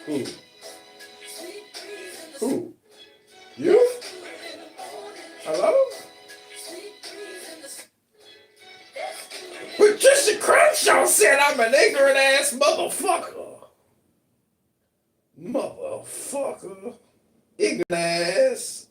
Who? Who? You? Hello? Patricia Crenshaw said I'm an ignorant ass motherfucker. Motherfucker. Ignorant ass.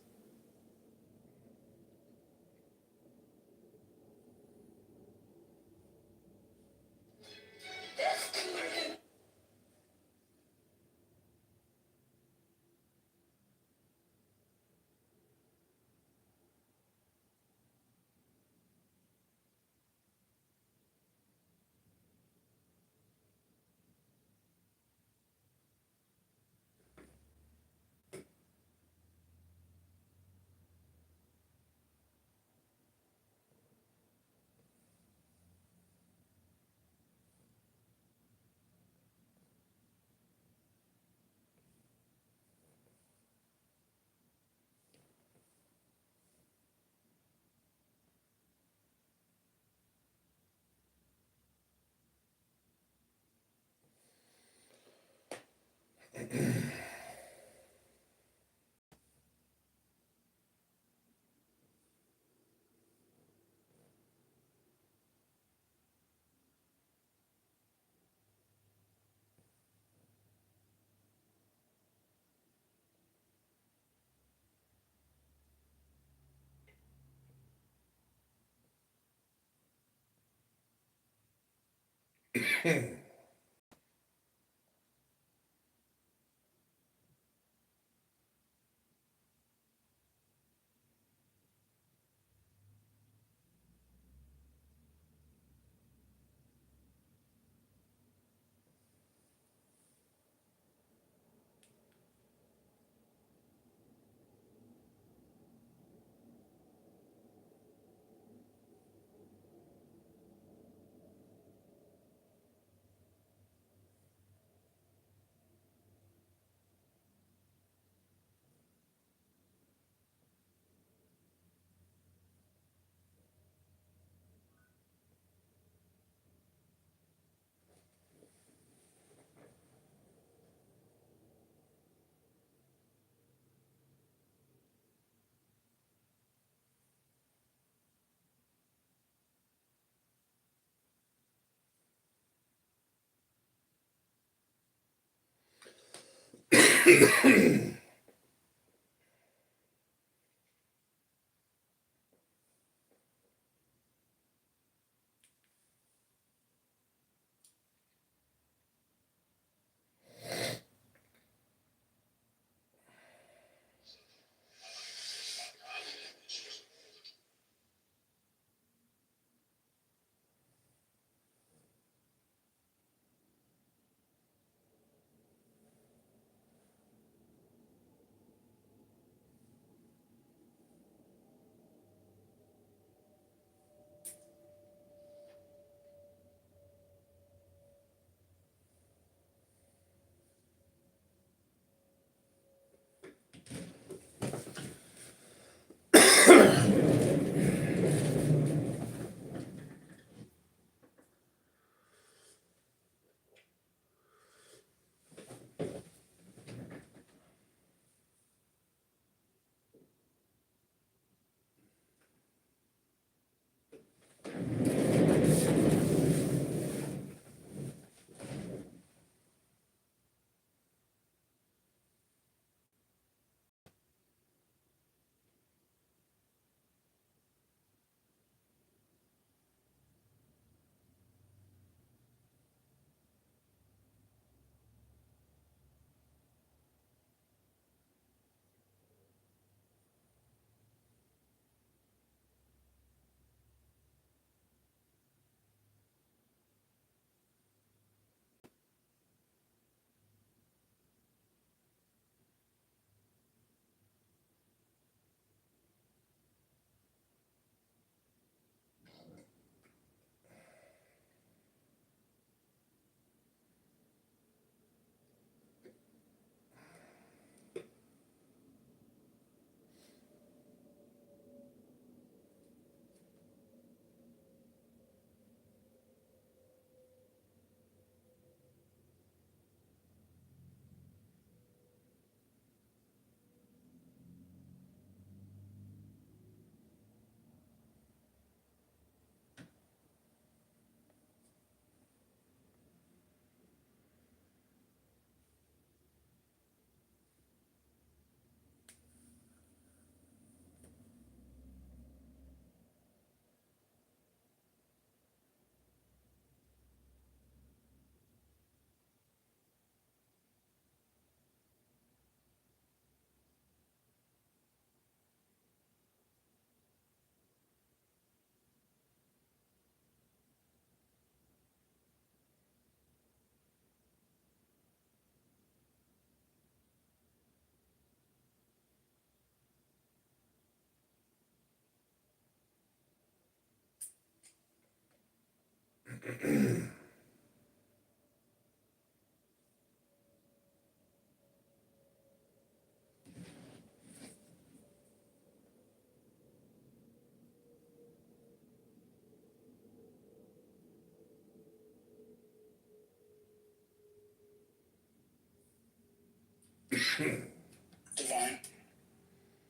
Divine.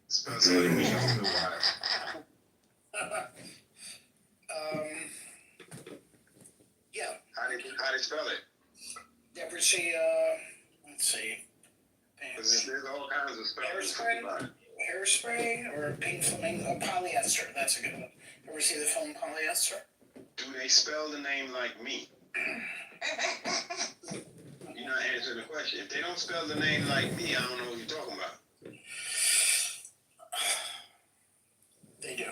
Spell something we don't know about it. Yeah. How do you spell it? Ever see, let's see. Because there's all kinds of spellings. Hairspray or pink flamingo? Polyester. That's a good one. Ever see the film Polyester? Do they spell the name like me? You're not answering the question. If they don't spell the name like me, I don't know what you're talking about. They do.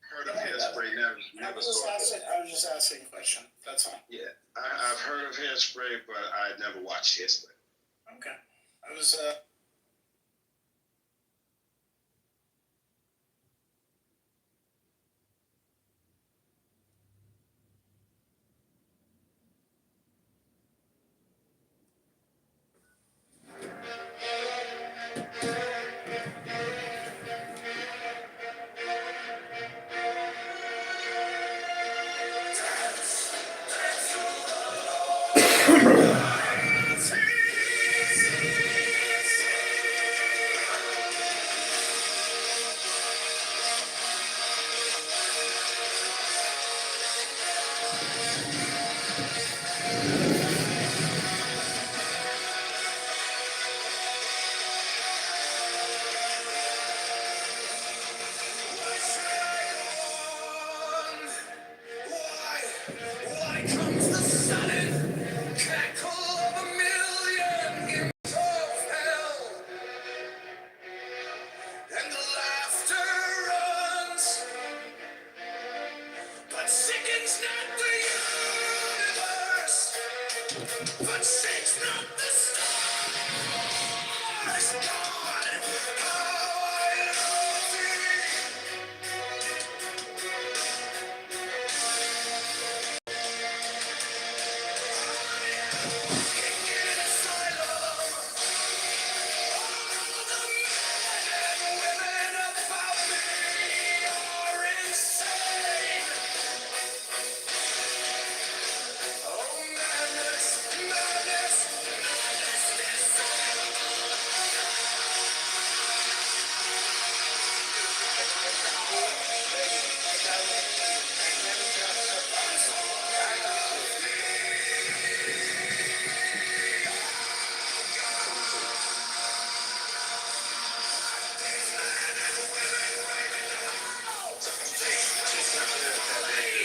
Heard of hairspray, never saw it. I was just asking a question. That's all. Yeah, I've heard of hairspray, but I never watched hairspray. Okay. I was, why comes the sudden cackle of a million imps of hell, and the laughter runs, but sickens not the universe, but shakes not the stars. God, how I love thee. In asylum, all the men and women about me are insane. Oh, madness, madness, madness, desire.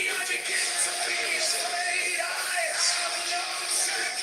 I begin to be afraid. I have no check.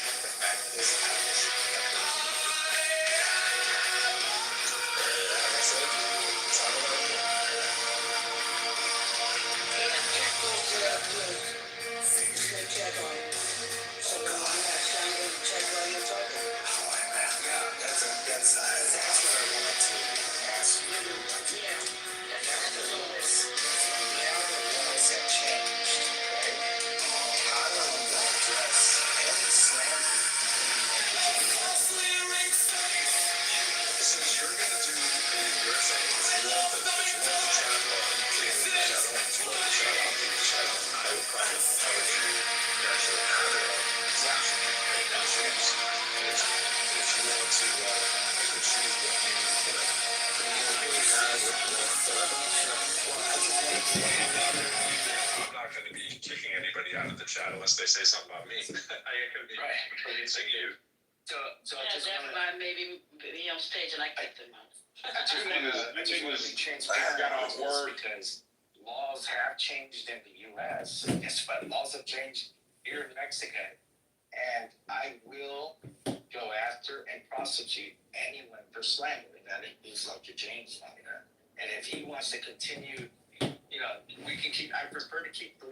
I'm not going to be kicking anybody out of the chat unless they say something about me. I ain't going to be policing you. So I Yeah, just that's wanna, why maybe be on stage and I kick them out. I just wanna be transparent. got off word. Because laws have changed in the US. Guess what? Laws have changed here in Mexico. And I will go after and prosecute anyone for slander. That includes Dr. James Slander. And if he wants to continue, we can keep, I prefer to keep the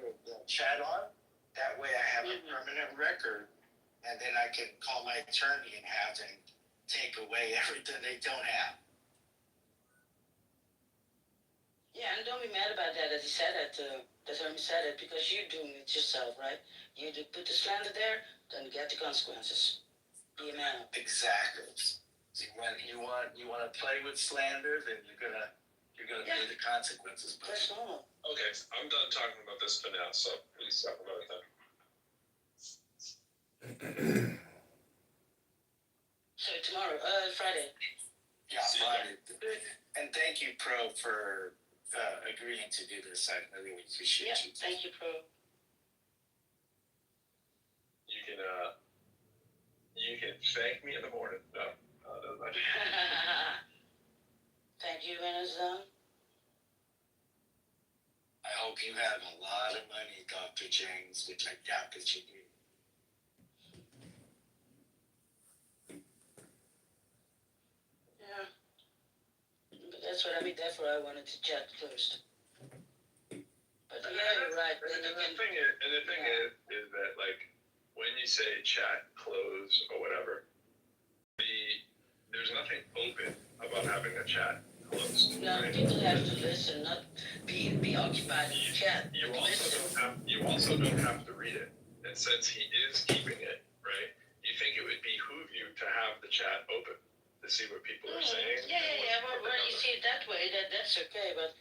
chat on. That way I have a permanent record. And then I can call my attorney and have them take away everything they don't have. Yeah, and don't be mad about that he said it, that Hermie said it, because you're doing it yourself, right? You do put the slander there, then get the consequences. Be a man. Exactly. So you want to play with slander, then you're gonna pay the consequences. But That's normal. Okay, I'm done talking about this for now, so please talk about it then. So tomorrow, Friday. yeah, Friday. And thank you, Pro, for agreeing to do this. I really appreciate Yeah, you. thank you, Pro. You can thank me in the morning. No, Thank you, Venezuela. I hope you have a lot of money, Dr. James, which I doubt that you do. Yeah. But that's what I mean. Therefore, I wanted to chat first. But yeah, you're right. And the thing is that, like, when you say chat close or whatever, there's nothing open about having a chat closed. No, right? people have to listen, not be occupied in the chat. You also don't have to read it. And since he is keeping it, right, you think it would behoove you to have the chat open to see what people are saying. Yeah. Well, you see it that way, that's okay. But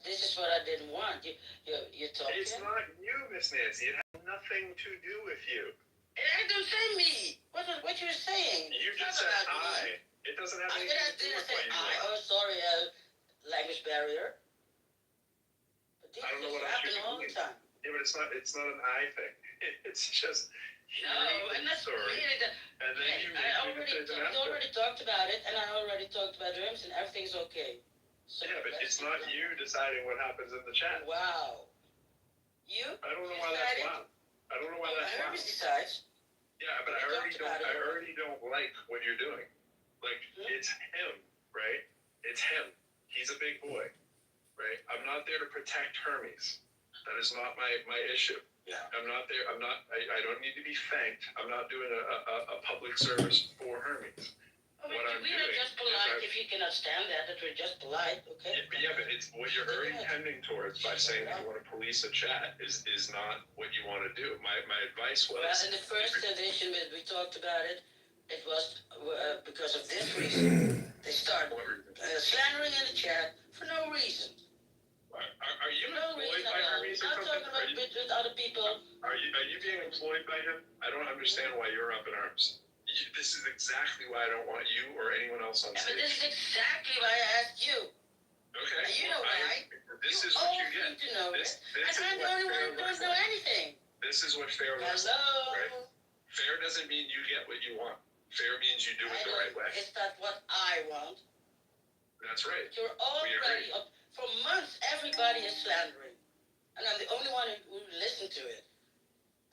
this is what I didn't want. You talking. It's not you, Miss Nancy. It has nothing to do with you. I don't say me. What you were saying? You just said I. It doesn't have anything to do with what you I. want. Oh, sorry, language barrier. But this I don't know what happen else you all the mean. time. Yeah, but it's not an I thing. It's just No, and that's story. really the. And then Hey, you make your decision we after. already talked about it, and I already talked about rooms, and everything's okay. So Yeah, but it's not you deciding what happens in the chat. Wow. You? I don't know why that's loud. I don't know why that's loud. Hermes decides. Yeah, but I already don't like what you're doing. Like, it's him, right? It's him. He's a big boy, right? I'm not there to protect Hermes. That is not my issue. Yeah. I'm not there. I don't need to be thanked. I'm not doing a public service for Hermes. We are just polite if you cannot stand that we're just polite, okay? Yeah, but it's what you're already tending towards by saying that you want to police a chat is not what you want to do. My advice was. Well, in the first edition we talked about it, it was because of this reason. They started slandering in the chat for no reason. Are you no employed reason by at all. Hermes or I'm something? talking about with other people. Are you being employed by him? I don't understand why you're up in arms. This is exactly why I don't want you or anyone else on Yeah, stage. but this is exactly why I asked you. Okay. And you know why. This is what you get. Need to know this I'm the only one who doesn't know anything. This is what fair looks like, right? Fair doesn't mean you get what you want. Fair means you do it the right way. It's not what I want. That's right. You're already, for months, everybody is slandering. And I'm the only one who listened to it.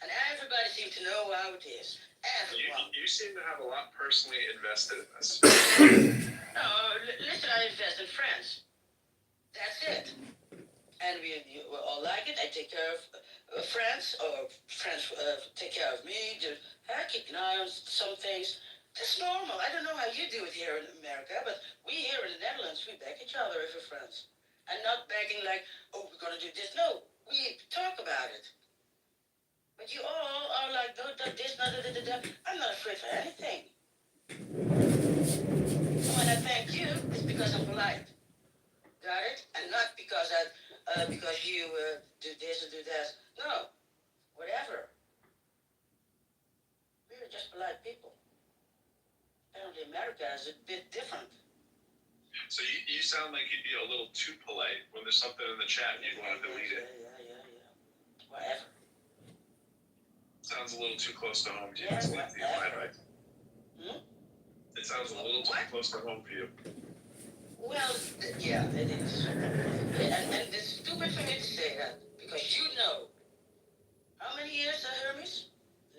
And everybody seems to know how it is. Everyone. You seem to have a lot personally invested in this. No, listen, I invest in friends. That's it. And we all like it. I take care of friends, or friends take care of me. Keep an eye on some things. That's normal. I don't know how you do it here in America, but we here in the Netherlands, we back each other if we're friends. And not begging like, oh, we're going to do this. No, we talk about it. But you all are like, no, this, no, da. I'm not afraid for anything. And when I thank you, it's because I'm polite. Got it? And not because you do this or do that. No, whatever. We're just polite people. Apparently America is a bit different. So you sound like you'd be a little too polite when there's something in the chat and you'd want to delete it. Yeah. Whatever. Sounds a little too close to home to you. Yeah, my advice. It sounds a little too close to home for you. Well, yeah, it is. And it's stupid for me to say that, because you know. How many years, Hermes?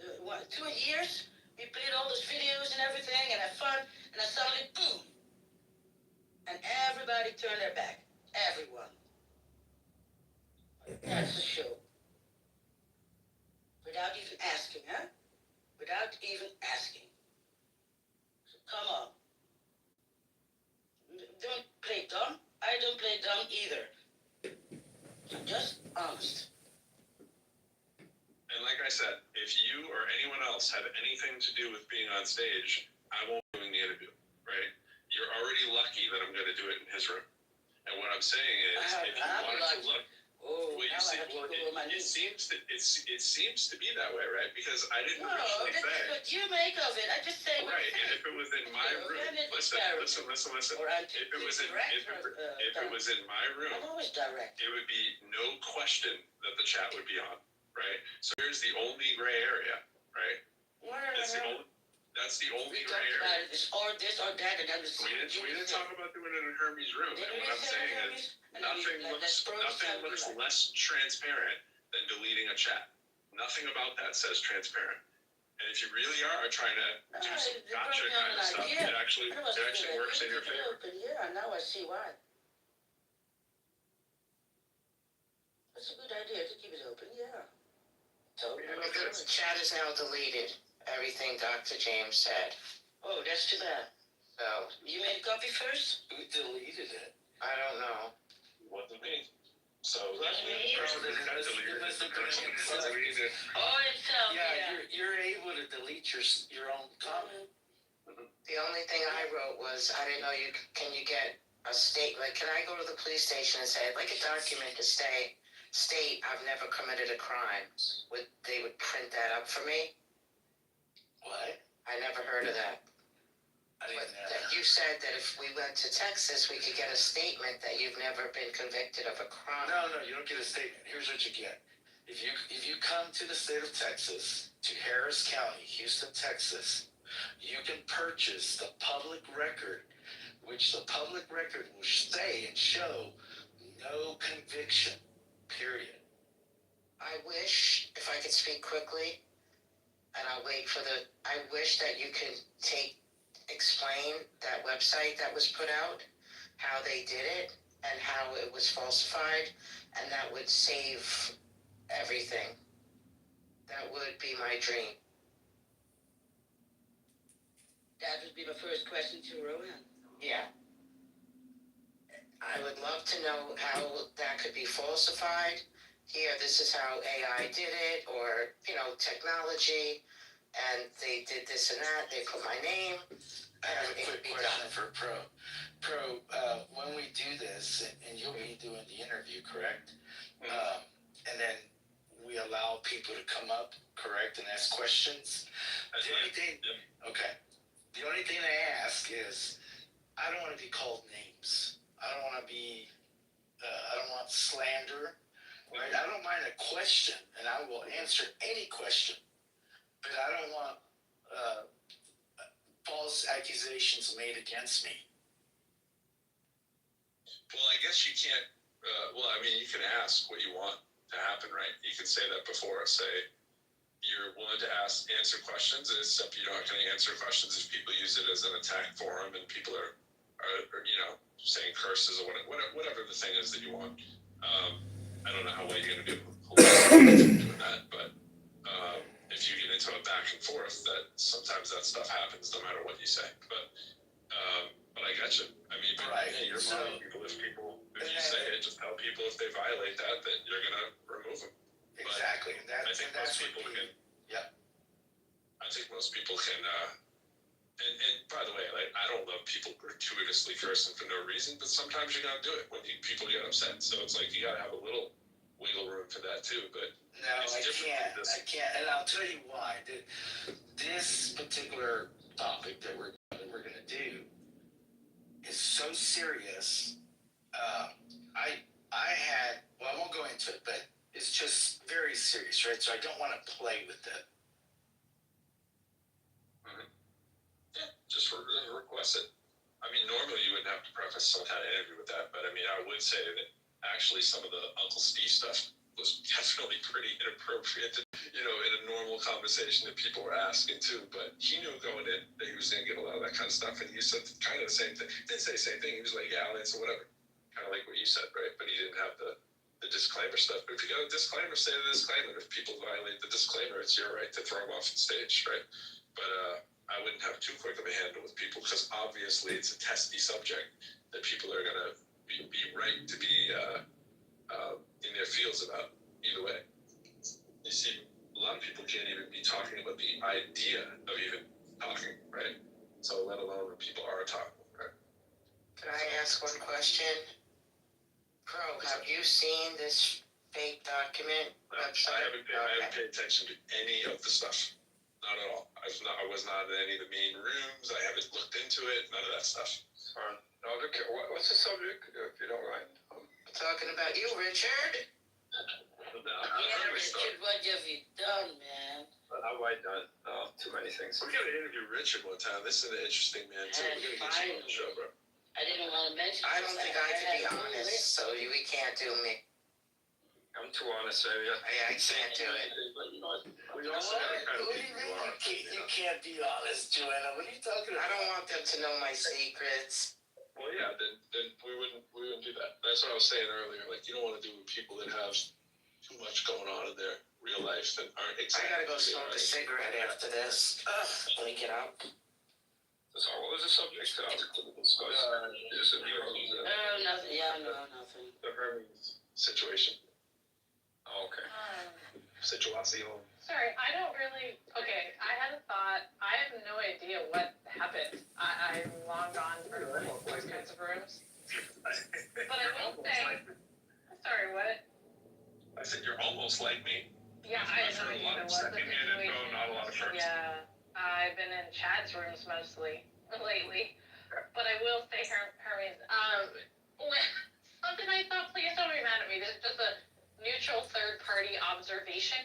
2 years? We played all those videos and everything, and had fun, and then suddenly, boom! And everybody turned their back. Everyone. That's the show. Without even asking, huh? Without even asking. So come on. Don't play dumb. I don't play dumb either. to do with being on stage, I won't be doing the interview, right? You're already lucky that I'm going to do it in his room. And what I'm saying is, if you wanted to look, Oh, well, you now I see, have to well, go over my it knees. seems to be that way, right? Because I didn't No, originally that's say. what you make of it. I just say what Right, you and say. if it was in my You're room, offended with listen. Or I'm If it was in my room, I'm always direct. it would be no question that the chat would be on, right? So here's the only gray area, right? That's the only We gray talked area. about it, it's or this or that, and then We didn't talk about doing it in Hermes' room. Did And we what I'm say saying Hermes? is nothing looks less transparent than deleting a chat. Nothing about that says transparent. And if you really are trying to do some gotcha kind of stuff, it actually works in your favor. Yeah, now I see why. That's a good idea to keep it open, yeah. So, Because the chat is now deleted, everything Dr. James said. oh, that's too bad. So, You made a copy first? who deleted it? I don't know. Wasn't me. So Wasn't me? the person that got deleted is the person that deleted it. Oh, itself, yeah. You're able to delete your own comment. The only thing I wrote was, I didn't know can you get a statement, can I go to the police station and say, I'd like a document to state I've never committed a crime? They would print that up for me? What? I never heard of that. I But didn't know. that you said that if we went to Texas, we could get a statement that you've never been convicted of a crime. No, you don't get a statement. Here's what you get. If you come to the state of Texas, to Harris County, Houston, Texas, you can purchase the public record, which the public record will say and show no conviction, period. I wish, if I could speak quickly, and I'll wait for I wish that you could explain that website that was put out, how they did it, and how it was falsified, and that would save everything. That would be my dream. That would be my first question to Rohan. Yeah. I would love to know how that could be falsified. Here, this is how AI did it, or, technology, and they did this and that, they put my name, I have and a it would quick be question done. for Pro. When we do this, and you'll be doing the interview, correct? And then we allow people to come up, correct, and ask questions. The only thing I ask is, I don't want to be called names. I don't want to be, I don't want slander. Right? I don't mind a question, and I will answer any question, but I don't want false accusations made against me. Well, I guess you can't. You can ask what you want to happen, right? You can say that before. Say you're willing to answer questions, except you're not going to answer questions if people use it as an attack forum and people are saying curses or whatever the thing is that you want. I don't know how well you're going to be able to doing that, but if you get into a back and forth, that sometimes that stuff happens no matter what you say. But I got you. I mean, Right. You're telling people if you say it, just tell people if they violate that you're going to remove them. Exactly. And I think most people can. Yeah. I think most people can. And by the way, I don't love people gratuitously cursing for no reason, but sometimes you gotta do it when people get upset. So it's like you gotta have a little wiggle room for that too. But no, I can't, and I'll tell you why. This particular topic that we're gonna do is so serious. I won't go into it, but it's just very serious, right? So I don't want to play with it. Just request it. I mean, normally you wouldn't have to preface some kind of interview with that, but I mean, I would say that actually some of the Uncle Steve stuff was definitely pretty inappropriate, in a normal conversation that people were asking too. But he knew going in that he was going to get a lot of that kind of stuff, and he said kind of the same thing. He didn't say the same thing. He was like, yeah, I'll answer whatever. Kind of like what you said, right? But he didn't have the disclaimer stuff. But if you got a disclaimer, say the disclaimer. If people violate the disclaimer, it's your right to throw them off the stage, right? But I wouldn't have too quick of a handle with people because obviously it's a testy subject that people are going to be right to be in their feels about either way. You see a lot of people can't even be talking about the idea of even talking, right? So let alone when people are talking, right? Can I ask one question? Pro, have you seen this fake document website? I haven't paid attention to any of the stuff. Not at all. I was not in any of the main rooms. I haven't looked into it. None of that stuff. What's the subject, if you don't mind? I'm talking about you, Richard. Yeah, Richard, what have you done, man? What have I done? Oh, too many things. We're gonna interview Richard one time. This is an interesting man too. We're gonna get you on the show, bro. I didn't want to mention. I don't think I can be honest, so we can't do me. I'm too honest, baby. I can't do it. But you know what? We also have kind of What do you people mean who are. you can't be honest, Joanna? What are you talking I about? don't want them to know my secrets. Well, yeah, then we wouldn't do that. That's what I was saying earlier. Like, you don't want to do with people that have too much going on in their real life that aren't I exactly. gotta go smoke a cigarette after this. Let me get out. So what was the subject to discuss? Just a Nothing. Yeah, no, nothing. The Hermes situation. Oh, okay. Situation. Sorry, I don't really. Okay, I had a thought. I have no idea what happened. I'm long gone from those kinds of rooms. But I will say. Sorry, what? I said you're almost like me. Yeah, I have no a idea lot of what the second hand info, situation not a lot of is. first. Yeah, I've been in Chad's rooms mostly lately. But I will say, Hermes, something I thought, please don't be mad at me. This is just a neutral third-party observation.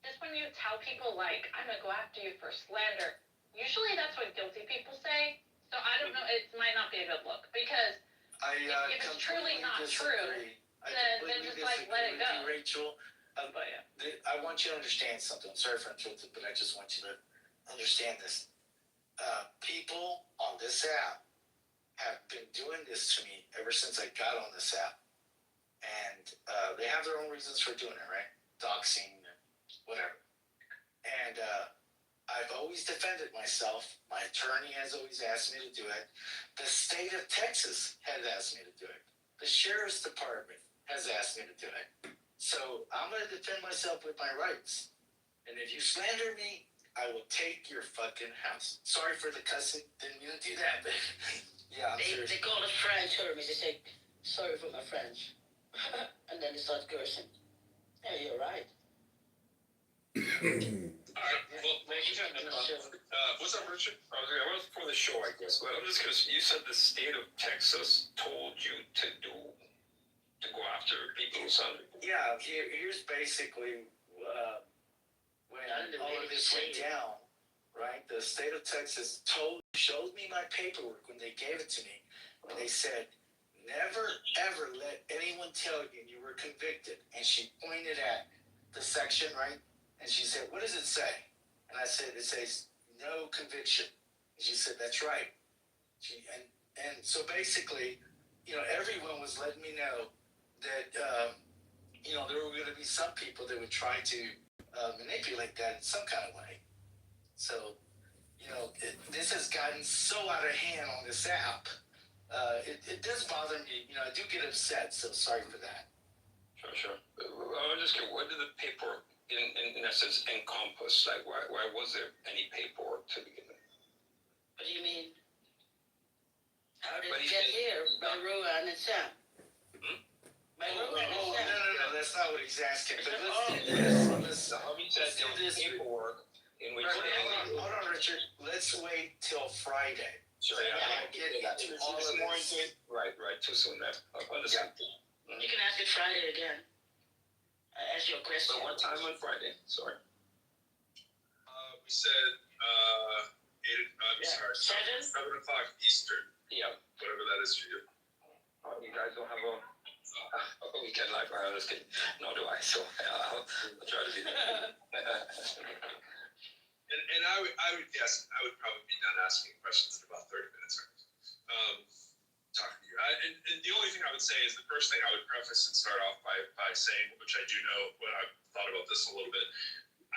Just when you tell people, like, I'm gonna go after you for slander, usually that's what guilty people say. So I don't know, it might not be a good look. Because if it's truly not true, then just, like, let it go. Rachel, I want you to understand something. I'm sorry for interrupting, but I just want you to understand this. People on this app have been doing this to me ever since I got on this app. And they have their own reasons for doing it, right? Doxing, whatever. And I've always defended myself. My attorney has always asked me to do it. The state of Texas has asked me to do it. The sheriff's department has asked me to do it. So I'm going to defend myself with my rights. And if you slander me, I will take your fucking house. Sorry for the cussing. Didn't mean to do that, but yeah, I'm serious. They call it French, Hermes. They say, sorry for my French. And then they start cursing. Yeah, you're right. Alright, well, what's up, Richard? I was for the show, I guess. But I'm just gonna. You said the state of Texas told you to go after people who sounded. Yeah, here's basically when all of this went down, right? The state of Texas showed me my paperwork when they gave it to me. And they said, never ever let anyone tell you were convicted. And she pointed at the section, right? And she said, what does it say? And I said, it says no conviction. And she said, that's right. And so basically, everyone was letting me know that, there were going to be some people that would try to manipulate that in some kind of way. So, this has gotten so out of hand on this app. It does bother me. I do get upset, so sorry for that. Sure. I was just curious, what did the paperwork, in essence, encompass? Like, why was there any paperwork to begin with? What do you mean? How did it get here? By Rowan and Sam. By Rowan and Sam. No, that's not what he's asking. But let's He said there was paperwork in which. hold on, Richard. Let's wait till Friday. Sure, yeah. Get into all of this. Right, too soon, man. I understand. You can ask it Friday again. Ask your question. But what time on Friday? Sorry. We said, 7 o'clock Eastern. Yeah. Whatever that is for you. You guys don't have a weekend life. I'm just kidding. Nor do I. So I'll try to be there. And I would guess I would probably be done asking questions in about 30 minutes. Talking to you. And the only thing I would say is the first thing I would preface and start off by saying, which I do know when I've thought about this a little bit,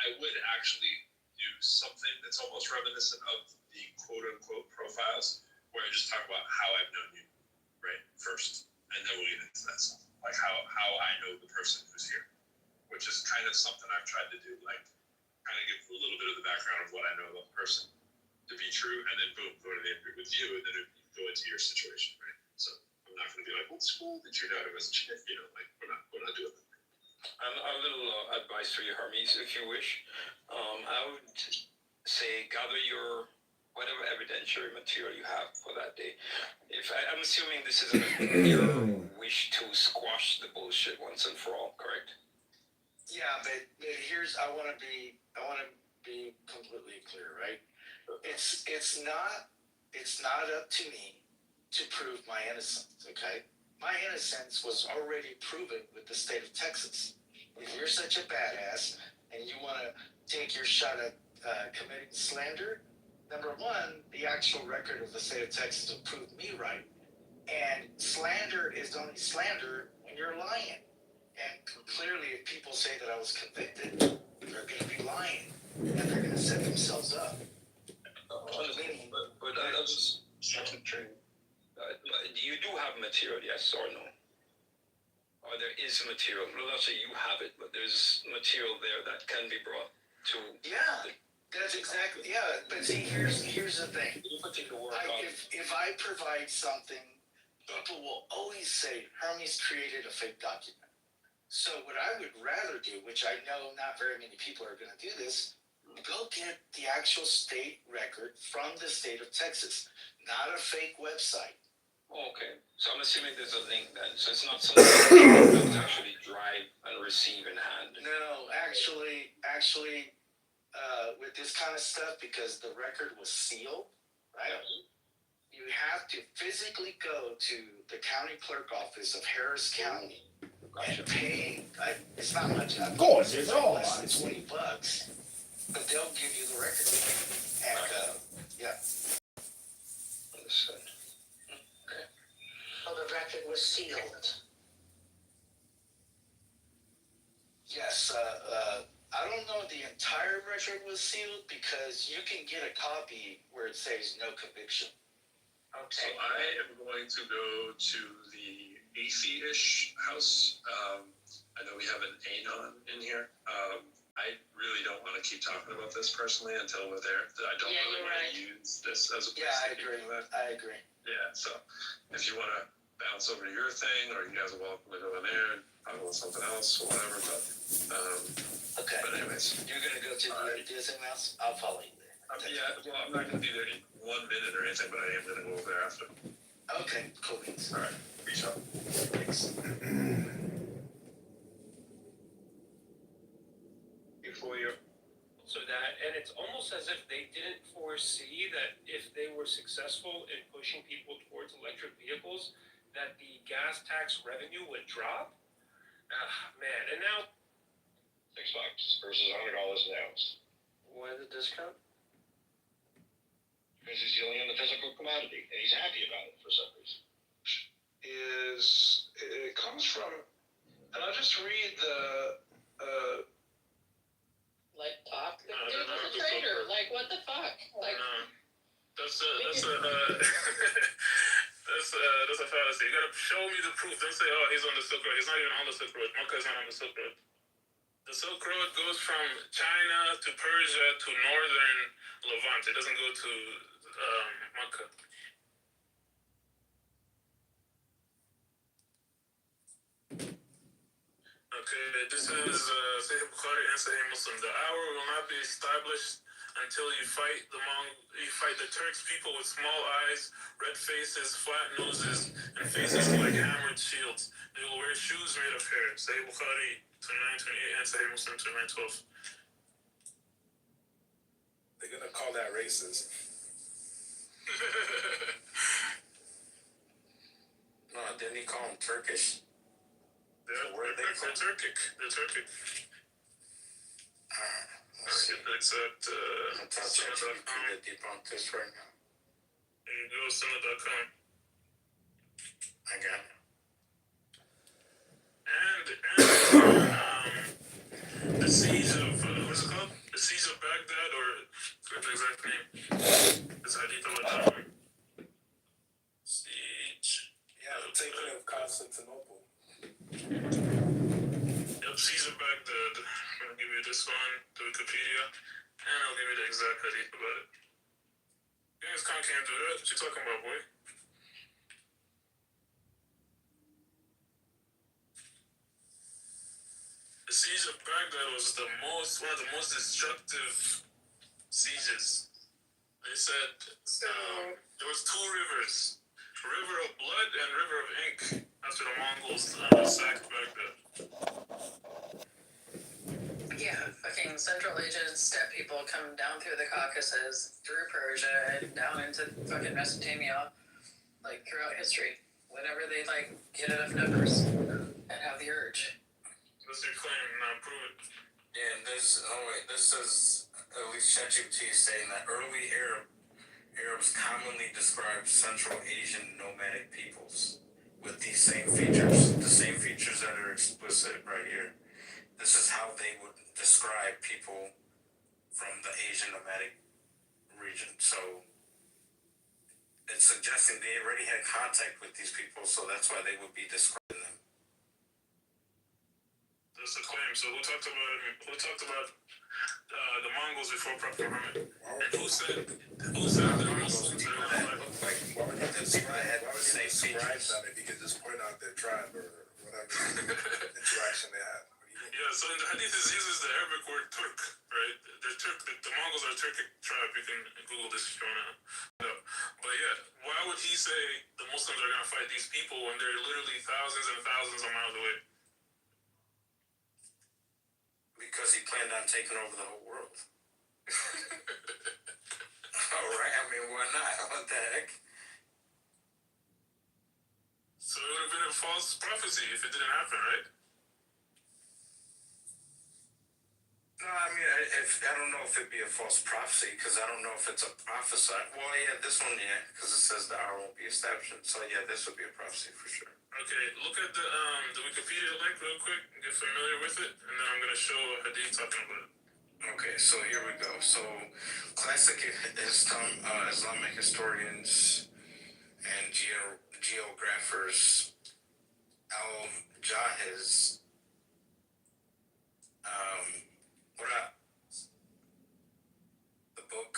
I would actually do something that's almost reminiscent of the quote unquote profiles where I just talk about how I've known you, right? First. And then we'll get into that stuff. Like how I know the person who's here. which is kind of something I've tried to do, like kind of give a little bit of the background of what I know about the person to be true, and then boom, go to the interview with you, and then go into your situation, right? So I'm not going to be like, what school did your daughter was chick? You know, like we're not doing that. A little advice for you, Hermes, if you wish. I would say gather your whatever evidentiary material you have for that day. I'm assuming this is your wish to squash the bullshit once and for all, correct? Yeah, but I want to be completely clear, right? It's not up to me to prove my innocence, okay? My innocence was already proven with the state of Texas. If you're such a badass and you want to take your shot at committing slander, number one, the actual record of the state of Texas will prove me right. And slander is only slander when you're lying. And clearly, if people say that I was convicted, they're going to be lying. And they're going to set themselves up. But that's true. You do have material, yes or no? Or there is material. Well, not say you have it, but there's material there that can be brought to. Yeah, that's exactly. Yeah, but see, here's the thing. If I provide something, people will always say Hermes created a fake document. So what I would rather do, which I know not very many people are going to do this, go get the actual state record from the state of Texas, not a fake website. Okay, so I'm assuming there's a link then. So it's not something that actually drive and receive in hand. No, actually, with this kind of stuff, because the record was sealed, right? You have to physically go to the county clerk office of Harris County and pay. It's not much. Of course, it's all less than $20, but they'll give you the record. And yeah. Understood. Okay. So the record was sealed. Yes, I don't know the entire record was sealed because you can get a copy where it says no conviction. So I am going to go to the AC-ish house. I know we have an anon in here. I really don't want to keep talking about this personally until we're there. I don't really want to use this as a place I agree. I agree. Yeah, so if you want to bounce over to your thing, or you guys are welcome to go in there, talk about something else or whatever. But okay. But anyways, You're gonna go to the Disney house. I'll follow you there. yeah. Well, I'm not gonna be there in 1 minute or anything, but I am gonna go over there after. Okay. Cool beans. All right. Peace out. Thanks. Before you. So that, and it's almost as if they didn't foresee that if they were successful in pushing people towards electric vehicles, that the gas tax revenue would drop. Man, and now $6 versus $100 an ounce. Why the discount? Because he's dealing in the physical commodity, and he's happy about it for some reason. It comes from, and I'll just read the. Like, talk. The dude was a traitor. Like, what the fuck? Like, that's a fallacy. You gotta show me the proof. Don't say, oh, he's on the Silk Road. He's not even on the Silk Road. Makkah is not on the Silk Road. The Silk Road goes from China to Persia to northern Levant. It doesn't go to Makkah. Okay, this is Sahih Bukhari and Sahih Muslim. The hour will not be established until you fight the Turks, people with small eyes, red faces, flat noses, and faces like hammered shields. They will wear shoes made of hair. Sahih Bukhari 29:28 and Sahih Muslim 29:12. They're gonna call that racist. No, didn't he call him Turkish? They're Turkic. They're Turkic. It's at Sunnah.com. Debunk this right now. There you go, Sunnah.com. I got it. And the siege of what's it called? The siege of Baghdad, or what's the exact name? This hadith of siege. Yeah, I'm thinking of Constantinople. Yep, siege of Baghdad. you this one, the Wikipedia, and I'll give you the exact hadith about it. Genghis Khan can't do that. What you talking about, boy? The siege of Baghdad was one of the most destructive sieges. They said there was two rivers, river of blood and river of ink, after the Mongols sacked Baghdad. Yeah, fucking Central Asian steppe people come down through the Caucasus, through Persia, and down into fucking Mesopotamia, like throughout history. Whenever they like get enough numbers and have the urge. What's your claim? Not prove it. Yeah, this is at least ChatGPT is saying that early Arabs commonly described Central Asian nomadic peoples with these same features, the same features that are explicit right here. This is how they would describe people from the Asian nomadic region. So it's suggesting they already had contact with these people, so that's why they would be describing them. That's the claim. So who talked about the Mongols before Prophet Muhammad? And who said the Muslims are not like? Why would they describe Describe them if you could just point out their tribe or whatever interaction they had. Yeah, so in the hadith it uses the Arabic word Turk, right? The Mongols are a Turkic tribe. You can Google this if you want to know. But yeah, why would he say the Muslims are going to fight these people when they're literally thousands and thousands of miles away? Because he planned on taking over the whole world. All right, I mean, why not? What the heck? So it would have been a false prophecy if it didn't happen, right? No, I mean, I don't know if it'd be a false prophecy, because I don't know if it's a prophesy. Well, yeah, this one, yeah, because it says the hour won't be established. So yeah, this would be a prophecy for sure. Okay, look at the Wikipedia link real quick, get familiar with it, and then I'm going to show a hadith talking about it. Okay, so here we go. So classic Islamic historians and geographers Al-Jahiz, the book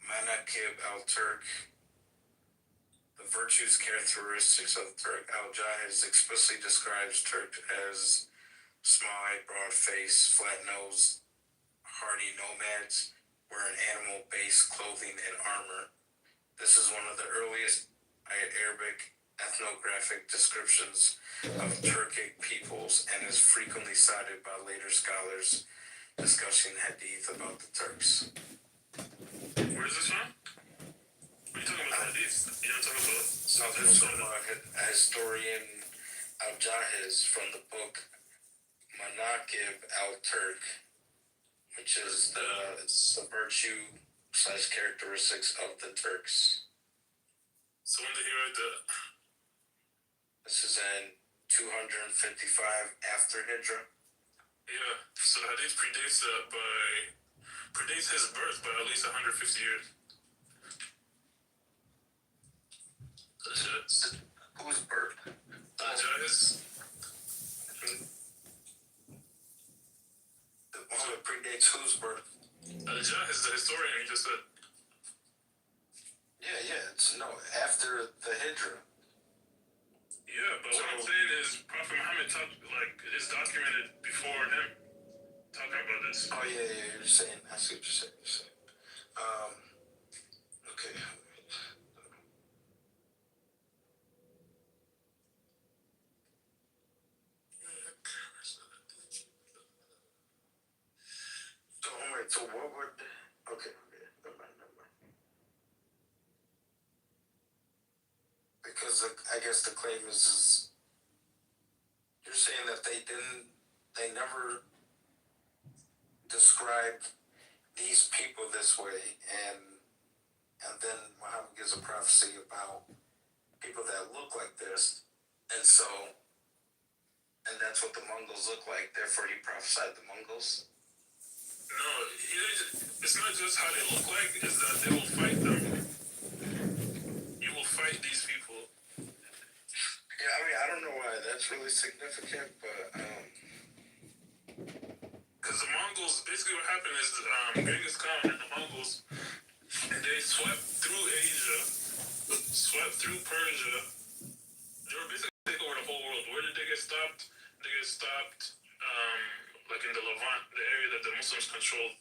Manakib al-Turk, the virtues characteristics of the Turk. Al-Jahiz explicitly describes Turk as small-eyed, broad-faced, flat-nosed, hardy nomads wearing animal-based clothing and armor. This is one of the earliest Arabic ethnographic descriptions of Turkic peoples and is frequently cited by later scholars discussing hadith about the Turks. Where is this from? What are you talking about hadith? You don't talk about... So this is from a historian Al-Jahiz from the book Manakib al-Turk, which is the virtue / characteristics of the Turks. So when did he write that? This is in 255 after Hijra. Yeah, so the hadith predates his birth by at least 150 years. Whose birth? Al-Jahiz. The one that predates whose birth? Al-Jahiz, the historian, he just said. Yeah, it's after the Hijra. Yeah, but what I'm saying is Prophet Muhammad is documented before him talking about this. Oh yeah, you're saying, I see what you're saying. Okay. So wait, so what would, okay, never mind. Because I guess the claim is you're saying that they never described these people this way, and then Muhammad gives a prophecy about people that look like this, and that's what the Mongols look like, therefore he prophesied the Mongols? No, it's not just how they look like, it's that they will fight them. You will fight these people. Yeah, I mean, I don't know why that's really significant, but happened is Genghis Khan and the Mongols, they swept through Asia, swept through Persia. They were basically taking over the whole world. Where did they get stopped? They get stopped like in the Levant, the area that the Muslims controlled.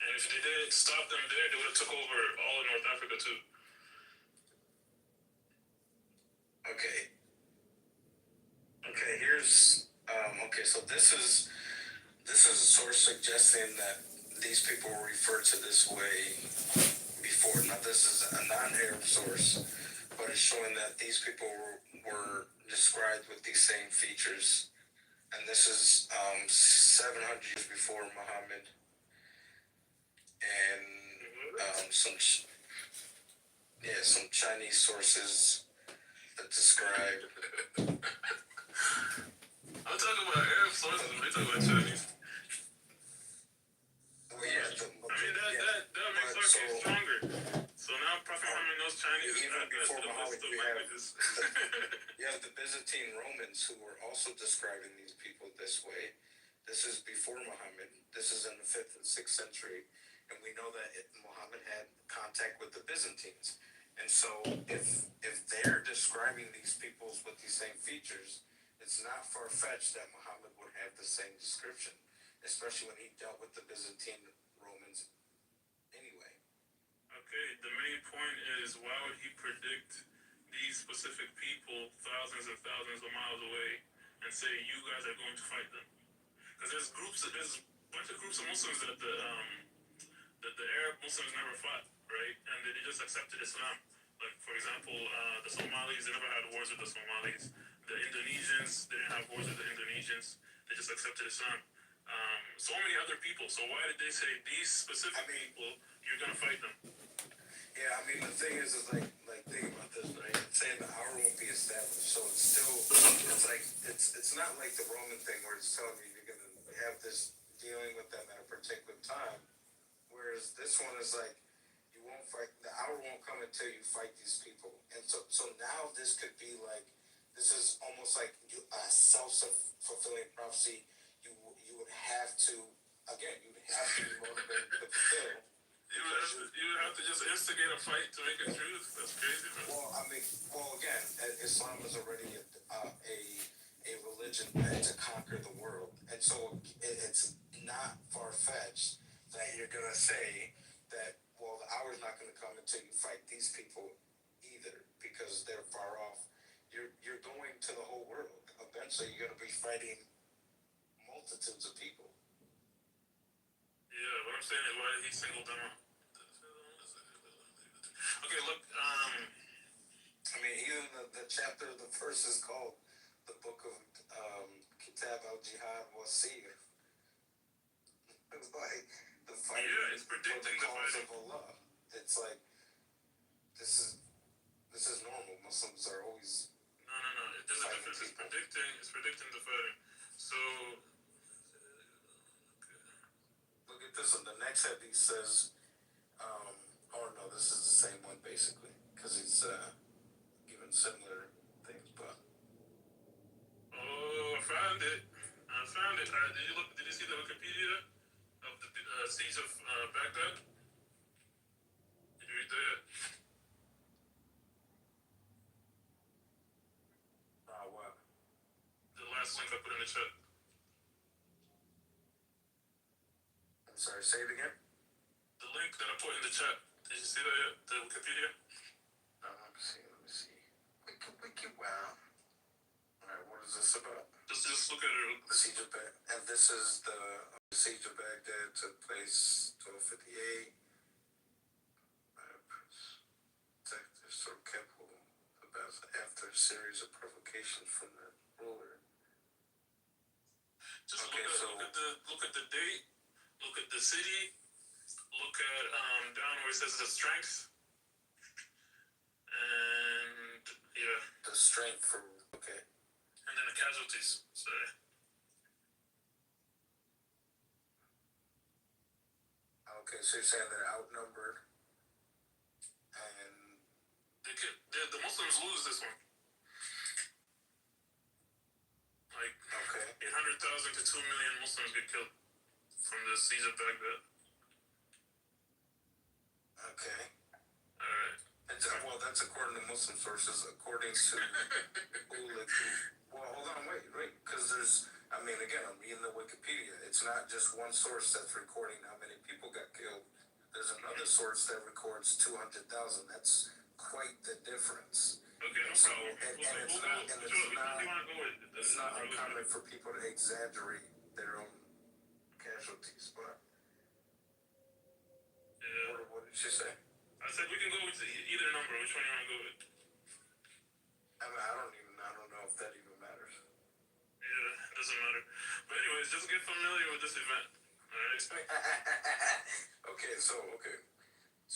And if they didn't stop them there, they would have took over all of North Africa too. Okay. Okay, here's okay, so this is a source suggesting that these people were referred to this way before. Now this is a non-Arab source, but it's showing that these people were described with these same features. And this is 700 years before Muhammad. And some Chinese sources that describe. I'm talking about Arab sources, they talking about Chinese. Well, yeah, that makes our case stronger. So now Prophet Muhammad knows Chinese. Even before Muhammad, the you languages. have the Byzantine Romans who were also describing these people this way. This is before Muhammad. This is in the 5th and 6th century. And we know that Muhammad had contact with the Byzantines. And so if they're describing these peoples with these same features, it's not far-fetched that Muhammad would have the same description, especially when he dealt with the Byzantine Romans anyway. Okay, the main point is, why would he predict these specific people thousands and thousands of miles away and say, you guys are going to fight them? Because there's a bunch of groups of Muslims that the Arab Muslims never fought, right? And they just accepted Islam. Like, for example, the Somalis, they never had wars with the Somalis. The Indonesians, they didn't have wars with the Indonesians. They just accepted Islam. So many other people. So why did they say these specific people, you're going to fight them? Yeah, I mean, the thing is like think about this, right? It's saying the hour won't be established, so it's still, it's not like the Roman thing where it's telling you you're gonna have this dealing with them at a particular time, whereas this one is like, you won't fight, the hour won't come until you fight these people, and so now this could be like, this is almost like a self-fulfilling prophecy. You would have to, again, you would have to be motivated to fulfill. You would have to just instigate a fight to make it true. That's crazy, man. Well, I mean, again, Islam is already a religion meant to conquer the world, and so it's not far-fetched that you're gonna say that, well, the hour's not gonna come until you fight these people either, because they're far off. You're going to the whole world. Eventually, you're gonna be fighting multitudes of people. Yeah, what I'm saying is, why did he single them out? Okay, look, I mean, even the chapter of the verse is called the book of Kitab al-Jihad Wasir. It's like the fight it's predicting the the cause fighting. of Allah. It's like, this is normal. Muslims are always... No. There's a difference. It's predicting the fighting. So... Look at this one. The next hadith says, oh no, this is the same one basically, because it's given similar things, but... Oh, I found it. Did you see the Wikipedia of the siege of Baghdad? Did you read that? What? The last link I put in the chat. I'm sorry, say it again? The link that I put in the chat. Did you see that yet? The Wikipedia? Let me see. Wow. Alright, what is this about? Just look at it. The siege of Baghdad. And this is the siege of Baghdad took place 1258. Detectives were kept after a series of provocations from the ruler. Just Okay, look at the date. Look at the city. Look at down where it says the strength. And yeah. The strength for, okay. And then the casualties. Sorry. Okay, so you're saying they're outnumbered, and the Muslims lose this one. Like, okay, 800,000 to 2 million Muslims get killed. from the siege of Baghdad. Okay. Alright. Well, that's according to Muslim sources. According to well, hold on, wait, because again, I'm reading the Wikipedia. It's not just one source that's recording how many people got killed. There's another source that records 200,000. That's quite the difference. Okay, no problem. It's not uncommon for people to exaggerate their own casualties, but yeah. What did she say? I said we can go with either number. Which one you want to go with? I don't know if that even matters. Yeah, it doesn't matter. But anyways, just get familiar with this event. Alright? Okay. So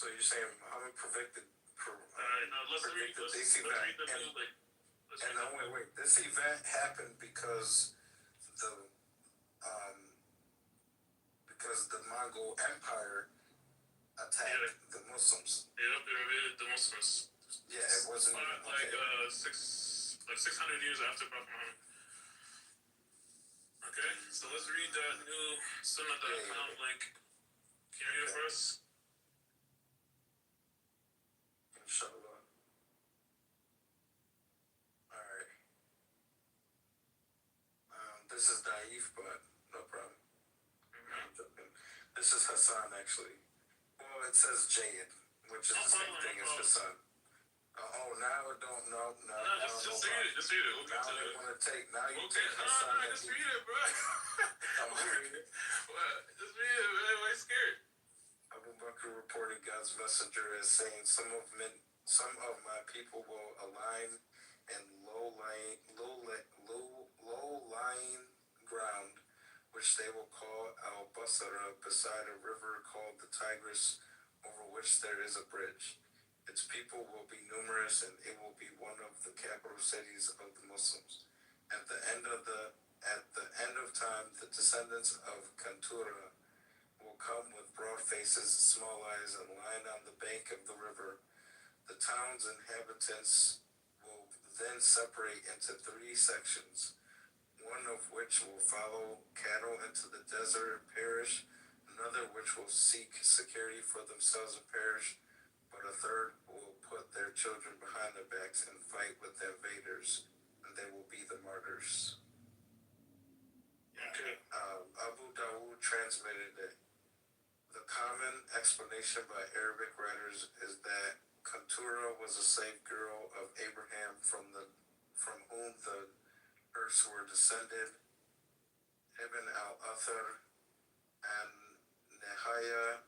you're saying Muhammad predicted Alright, now let's read this the event. new link. Wait. This event happened because the Mongol Empire attacked the Muslims. Yep, they invaded the Muslims. Yeah, it wasn't okay. 600 years after Prophet Muhammad. Okay, so let's read that new Sunnah.com link. Can you read it for us? Inshallah. Alright. This is Daif, but no problem. I'm joking. This is Hassan, actually. Well, it says Jayed, which is the same thing as Hassan. Now it don't. No. Just read it. Just read it. We'll get to it. Now you take Hassan. Just read it, bro. I'm reading it. Just read it, man. Why are you scared? Abu Bakr reported God's messenger as saying, some of my people will align in low-lying ground, which they will call Al-Basra, beside a river called the Tigris, over which there is a bridge. Its people will be numerous, and it will be one of the capital cities of the Muslims. At the end of time, the descendants of Kantura will come with broad faces, small eyes, and line on the bank of the river. The town's inhabitants will then separate into 3 sections, one of which will follow cattle into the desert and perish, another which will seek security for themselves and perish, but a third will put their children behind their backs and fight with the invaders, and they will be the martyrs. Okay. Abu Dawood transmitted it. The common explanation by Arabic writers is that Kantura was a slave girl of Abraham from whom the earths were descended. Ibn al-Athar and Nihaya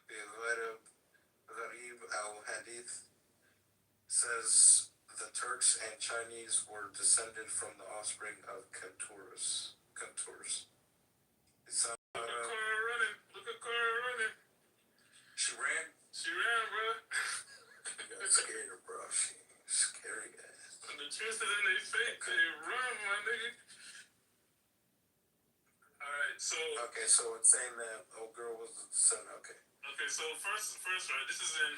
Gharib al-Hadith says the Turks and Chinese were descended from the offspring of Kanturs. It's Look at Cora running. She ran, bro. You got scared, bro. She scary ass. And the truth is in their face. They run, my nigga. Alright, so. Okay, so it's saying that old girl was the son. Okay. Okay, so first, right, this is in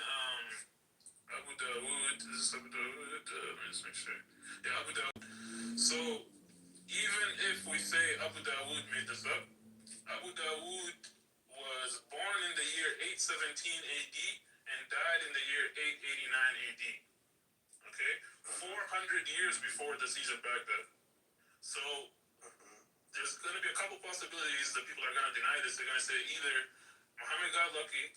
Abu Dawood. This is Abu Dawood. Let me just make sure. Yeah, Abu Dawood. So, even if we say Abu Dawood made this up, Abu Dawood was born in the year 817 AD and died in the year 889 AD. Okay? 400 years before the siege of Baghdad. So, there's going to be a couple possibilities that people are going to deny this. They're going to say either Muhammad got lucky,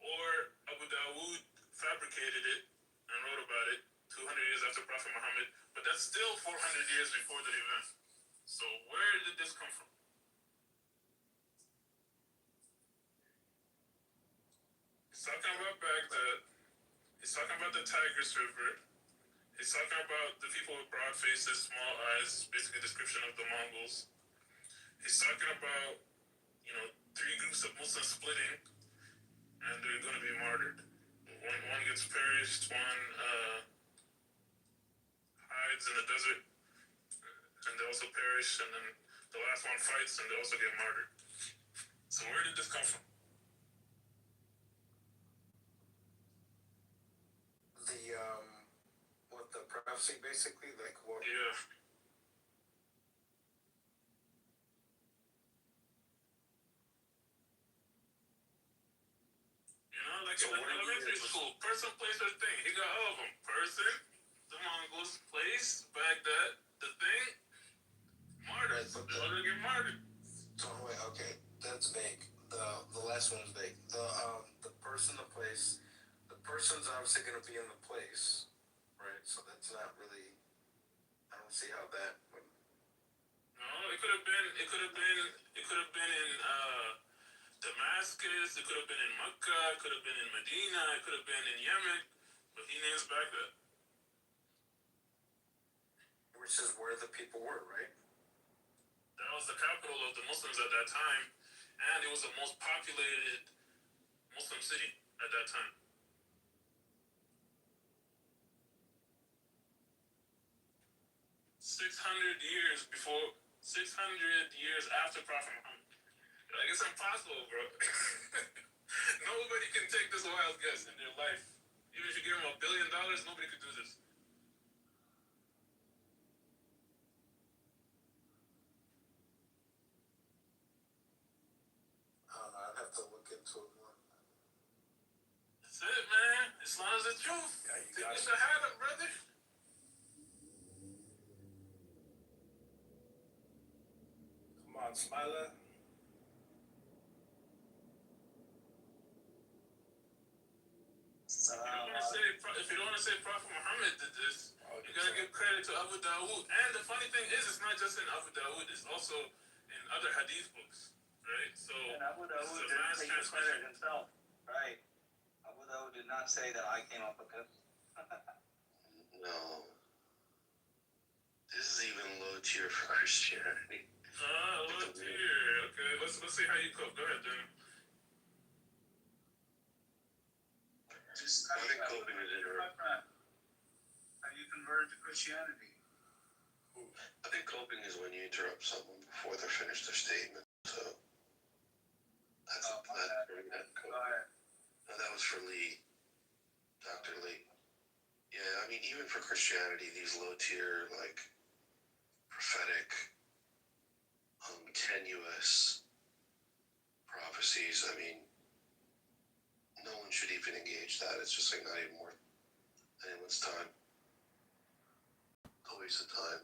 or Abu Dawood fabricated it and wrote about it 200 years after Prophet Muhammad, but that's still 400 years before the event. So where did this come from? He's talking about Baghdad. He's talking about the Tigris River. He's talking about the people with broad faces, small eyes, basically a description of the Mongols. He's talking about, 3 groups of Muslims splitting, and they're going to be martyred. One gets perished, one hides in the desert, and they also perish, and then the last one fights, and they also get martyred. So where did this come from? The prophecy, basically, like what? Yeah. person, place, or thing. He got all of them. Person, the Mongols, place, Baghdad, the thing, martyrs. Right, but They're gonna get martyred. so wait, okay, that's vague. The last one is vague. The person, the place, the person's obviously gonna be in the place, right? So that's not really. I don't see how that would. No, it could have been. It could have been. It could have been in Damascus. It could have been in Mecca. It could have been in Medina. It could have been in Yemen. But he names Baghdad. Which is where the people were, right? That was the capital of the Muslims at that time, and it was the most populated Muslim city at that time. 600 years after Prophet Muhammad. Like, it's impossible, bro. Nobody can take this wild guess in their life. Even if you give them $1 billion, nobody could do this. I don't know. I'd have to look into it more. That's it, man. Islam's the truth. Yeah, you Take got the it. shahada, brother. Come on, Smiler. If you don't want to say Prophet Muhammad did this, you gotta give credit to Abu Dawood. And the funny thing is, it's not just in Abu Dawood; it's also in other hadith books, right? So And Abu this Dhabi is a didn't mass take the transmission. credit himself. Right. Abu Dhabi did not say that I came up with this. No. This is even low tier for Christianity. Look here. Okay, let's see how you cope. Go ahead, Daniel. I think coping is interrupt. Have you converted to Christianity? I think coping is when you interrupt someone before they're finished their statement. So that's Oh, my that. bad. Go Coping. ahead. No, that was for Lee, Dr. Lee. Yeah, I mean, even for Christianity, these low tier, like prophetic, tenuous prophecies. I mean, no one should even engage that. It's just like not even worth anyone's time. It's a waste of time.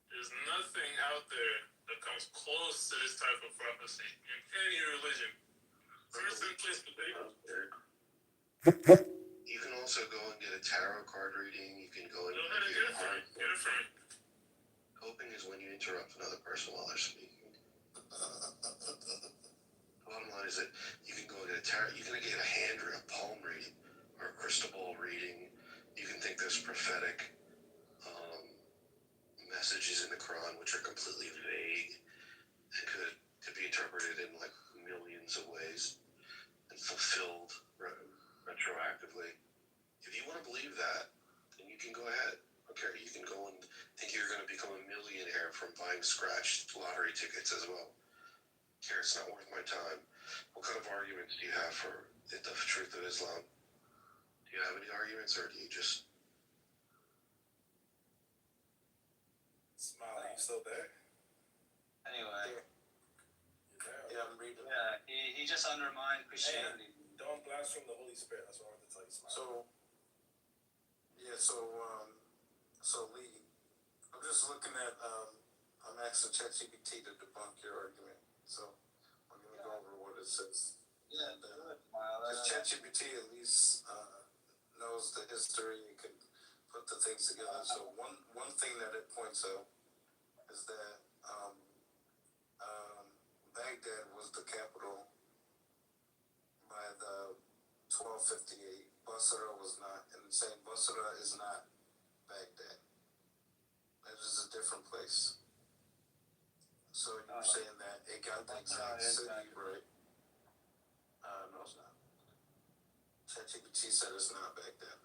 There's nothing out there that comes close to this type of prophecy in any religion. First and place to be. You can also go and get a tarot card reading. You can go and Go ahead and get it from me. Get it from me. Coping is when you interrupt another person while they're speaking. Bottom line is that you can go and get a tarot. You can get a hand or a palm reading or a crystal ball reading. You can think there's prophetic messages in the Quran which are completely vague and could be interpreted in like millions of ways and fulfilled retroactively. If you want to believe that, then you can go ahead. Okay, you can go and think you're going to become a millionaire from buying scratched lottery tickets as well. Here, it's not worth my time. What kind of arguments do you have for the truth of Islam? Do you have any arguments, or do you just... Smile, are you still there? Anyway. You're there. Yeah, I'm reading. Yeah, he just undermined Christianity. Hey, don't blaspheme the Holy Spirit. That's what I wanted to tell you, Smile. So Lee, I'm just looking at, I'm asking ChatGPT to debunk your argument. So I'm going to go over what it says. Yeah, Because ChatGPT at least knows the history and can put the things together. So one thing that it points out is that Baghdad was the capital by the 1258. Basra was not, and saying Basra is not Baghdad. That is a different place. So you're saying that it got the exact city right? No, it's not. ChatGPT said it's not Baghdad.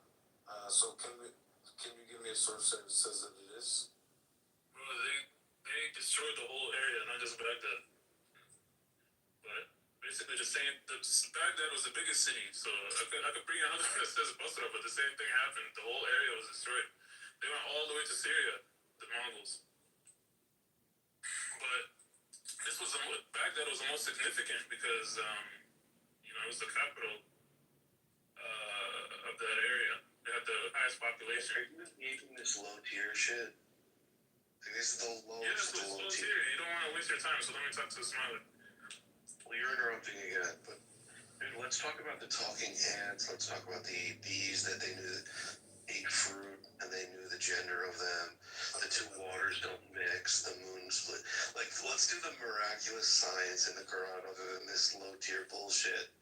So can you give me a source that says that it is? Well, they destroyed the whole area, not just Baghdad. But basically the same. Baghdad was the biggest city, so I could bring another one that says Basra, but the same thing happened. The whole area was destroyed. They went all the way to Syria, the Mongols. But this was Baghdad was the most significant because it was the capital of that area. They had the highest population. Are you engaging this low tier shit? Like, this is the lowest. Yeah, it's low tier. You don't want to waste your time, so let me talk to Smiler. Well, you're interrupting again, but dude, let's talk about the talking ants. Let's talk about the bees that they knew that ate fruit and they knew the gender of them. The two waters don't mix. The moon split. Like, let's do the miraculous science in the Quran other than this low tier bullshit.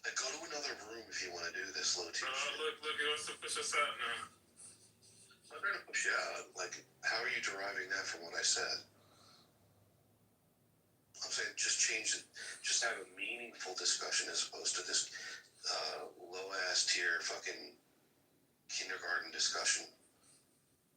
Like, go to another room if you want to do this low tier shit. Look, he wants to push us out now. I'm not trying to push you out. Like, how are you deriving that from what I said? I'm saying just change it. Just have a meaningful discussion as opposed to this low-ass tier fucking kindergarten discussion.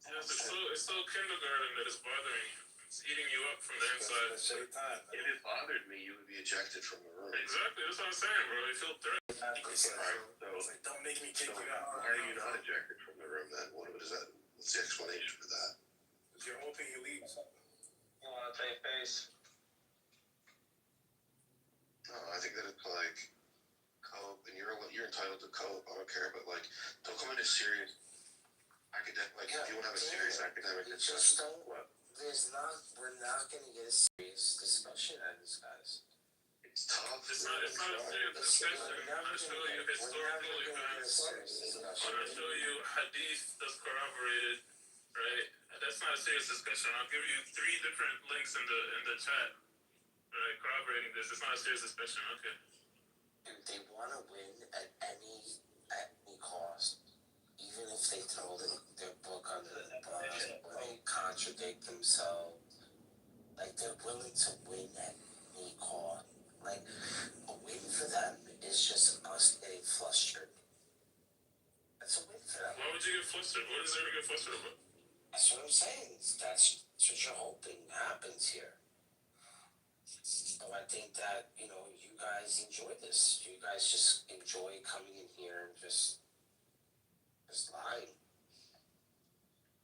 Yes, it's so kindergarten that it's bothering you. It's eating you up from the inside. At the same time, if it bothered me, you would be ejected from the room. Exactly, that's what I'm saying, bro. You feel threatened. Alright, Don't make me kick you out. why are you not ejected from the room then? What is that? What's the explanation for that? Because you're hoping he leaves. You want to save face? No, I think that it's like cope, and you're entitled to cope. I don't care, but like, don't come into serious academic. Like, if you want to have a serious academic You just discussion, don't. what? We're not gonna get a serious discussion out of this, guys. It's tough. It's not a serious discussion. I'm going to show you historical events. I'm going to show you hadith that's corroborated, right? That's not a serious discussion. I'll give you 3 different links in the chat, right? Corroborating this. It's not a serious discussion. Okay. And they want to win at any cost, even if they throw their book under the bus or they contradict themselves. Like, they're willing to win at any cost. Like, a win for them is just us getting flustered. That's a win for them. Why would you get flustered? What is there to get flustered about? That's what I'm saying. That's what you're hoping happens here. So I think that, you guys enjoy this. You guys just enjoy coming in here and just lying.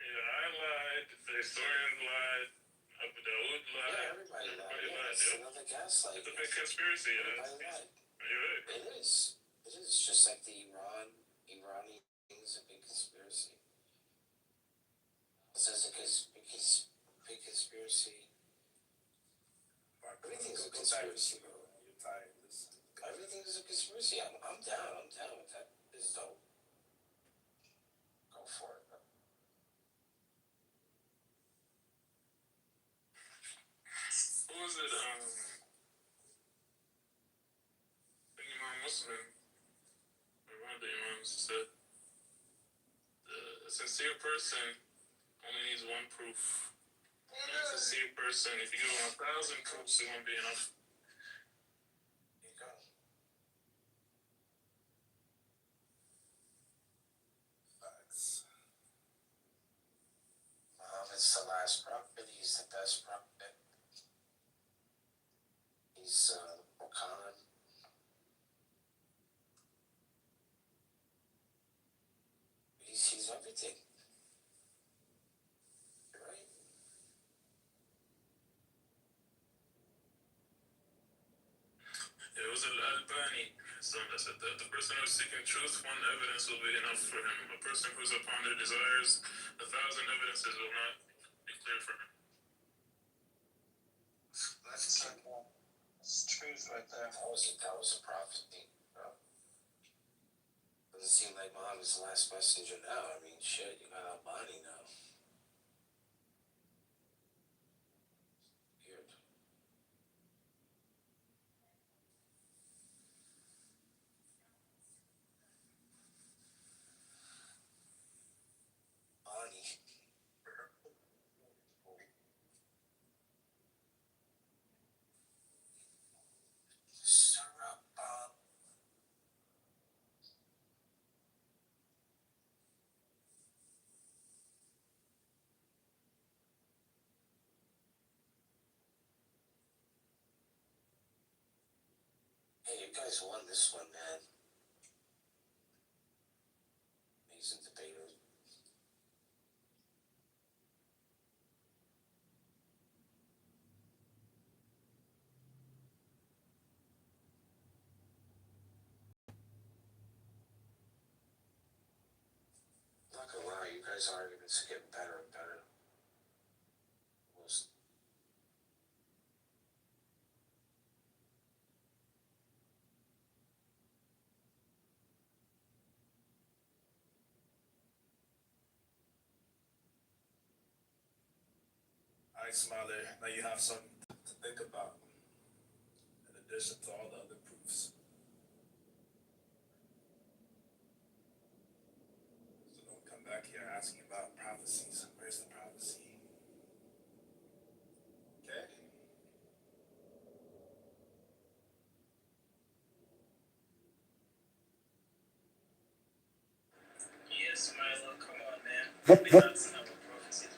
Yeah, I lied. The historian lied. Abu Dawood lied. Yeah, everybody lied. Yeah, it's Yep. another gaslight. It's a big conspiracy. Everybody lied. You're right. It is. It is just like the Iranian thing is a big conspiracy. It says big conspiracy. Everything's a conspiracy, bro. You're tired of this. Everything is a conspiracy. I'm down. I'm down with that. It's dope. Go for it, bro. Who was it? Imam Muslim, or one of the Imams, said a sincere person only needs one proof. And a sincere person, if you give him 1,000 proofs, it won't be enough. There you go. Facts. Muhammad's the last prophet. He's the best prophet. He's Khan. He's everything. You're right. It was Al-Albani, son that said that the person who is seeking truth, one evidence will be enough for him. A person who is upon their desires, 1,000 evidences will not be clear for him. That's truth right there. That was a prophecy, bro. Doesn't seem like Muhammad's the last messenger now. I mean, shit, you got Albani now. Weird. Albani. Stir up, Bob. Hey, you guys won this one, man. Amazing debater. gonna lie, you guys' arguments are getting better and better. Alright, Smiler, now you have something to think about in addition to all the other proofs. So don't come back here asking about prophecies. Where's the prophecy? Okay? Yes, Milo, come on, man. We not some prophecies.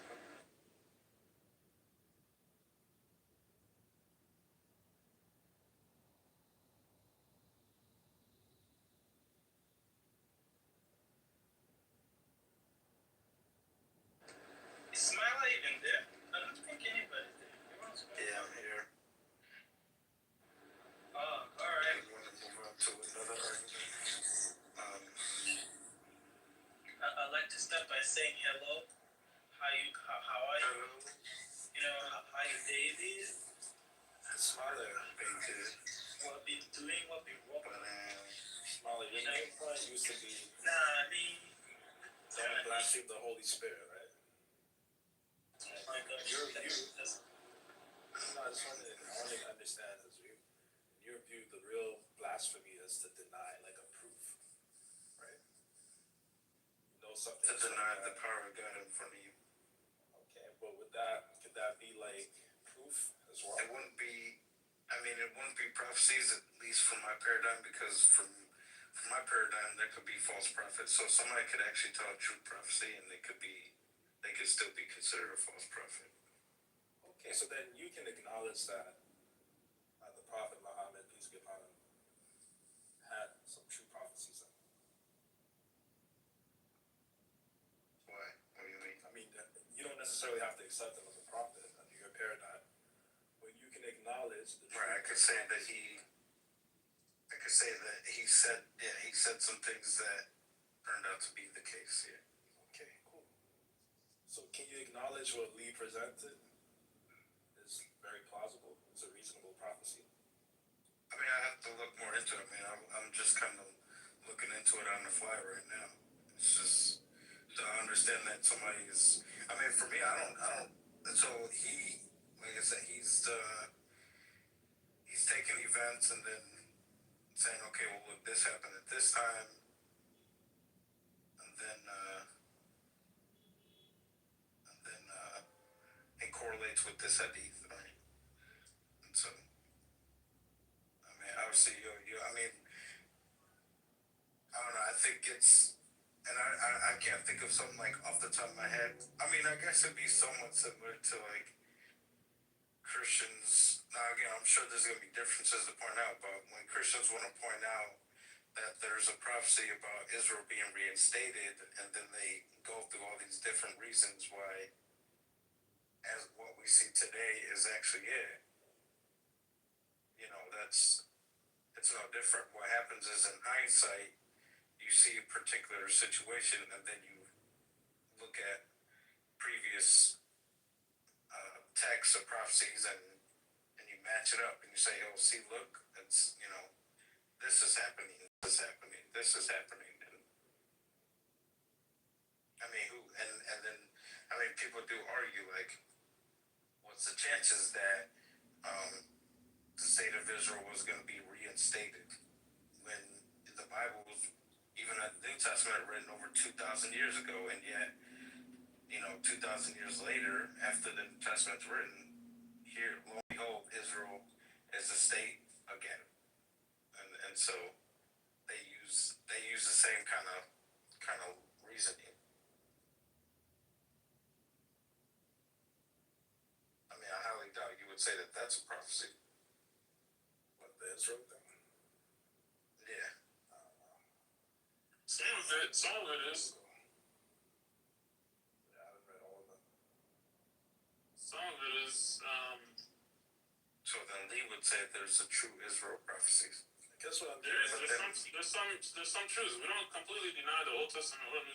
Is Milo even there? I don't think anybody's there. Yeah, I'm here. Oh, alright. You want to move on to another argument? I'd like to start by saying hello. How are you? Hello. You know, how your day is? Smiler, been good. What been doing? What been working? Smiler, your name point used to be Nah, I mean, don't blaspheme the Holy Spirit, right? oh my God, that's No, I just wanted to understand as you, in your view, the real blasphemy is to deny, like a proof, right? You know something. To deny the power of God in front of you. Okay, but could that be like proof as well? It wouldn't be. I mean, it wouldn't be prophecies, at least from my paradigm, because from my paradigm, there could be false prophets. So somebody could actually tell a true prophecy, and they could still be considered a false prophet. Okay, so then you can acknowledge that the Prophet Muhammad, peace be upon him, had some true prophecies. Why? What do you mean? I mean, you don't necessarily have to accept him as a prophet under your paradigm, but you can acknowledge the truth. Right, I could say that he said some things that turned out to be the case. Yeah. Okay, cool. So can you acknowledge what Lee presented is very plausible? It's a reasonable prophecy. I mean, I have to look more into it. I mean, I'm just kind of looking into it on the fly right now. It's just to understand that somebody is. I mean, for me, I don't. So he, like I said, he's taking events and then saying, okay, well, look, this happened at this time, and then it correlates with this hadith, right? And so, I mean, obviously, I mean, I don't know. I think it's, and I can't think of something like off the top of my head. I mean, I guess it'd be somewhat similar to like Christians. Now, again, I'm sure there's going to be differences to point out, but when Christians want to point out that there's a prophecy about Israel being reinstated, and then they go through all these different reasons why, as what we see today is actually it. You know, it's no different. What happens is, in hindsight, you see a particular situation, and then you look at previous texts or prophecies, and you match it up, and you say, "Oh, see, look, it's this is happening, this is happening, this is happening." And I mean, and then I mean, people do argue like, what's the chances that the state of Israel was going to be reinstated when the Bible was, even the New Testament, written over 2,000 years ago, and yet 2,000 years later, after the New Testament's written, here, lo and behold, Israel is a state again, and so they use the same kind of reasoning. I mean, I highly doubt you would say that that's a prophecy. What, the Israel thing? Yeah. Some of it is. Yeah, I haven't read all of them. Some of it is. So then Lee would say there's a true Israel prophecies. I guess what I'm There's some truths. We don't completely deny the Old Testament or New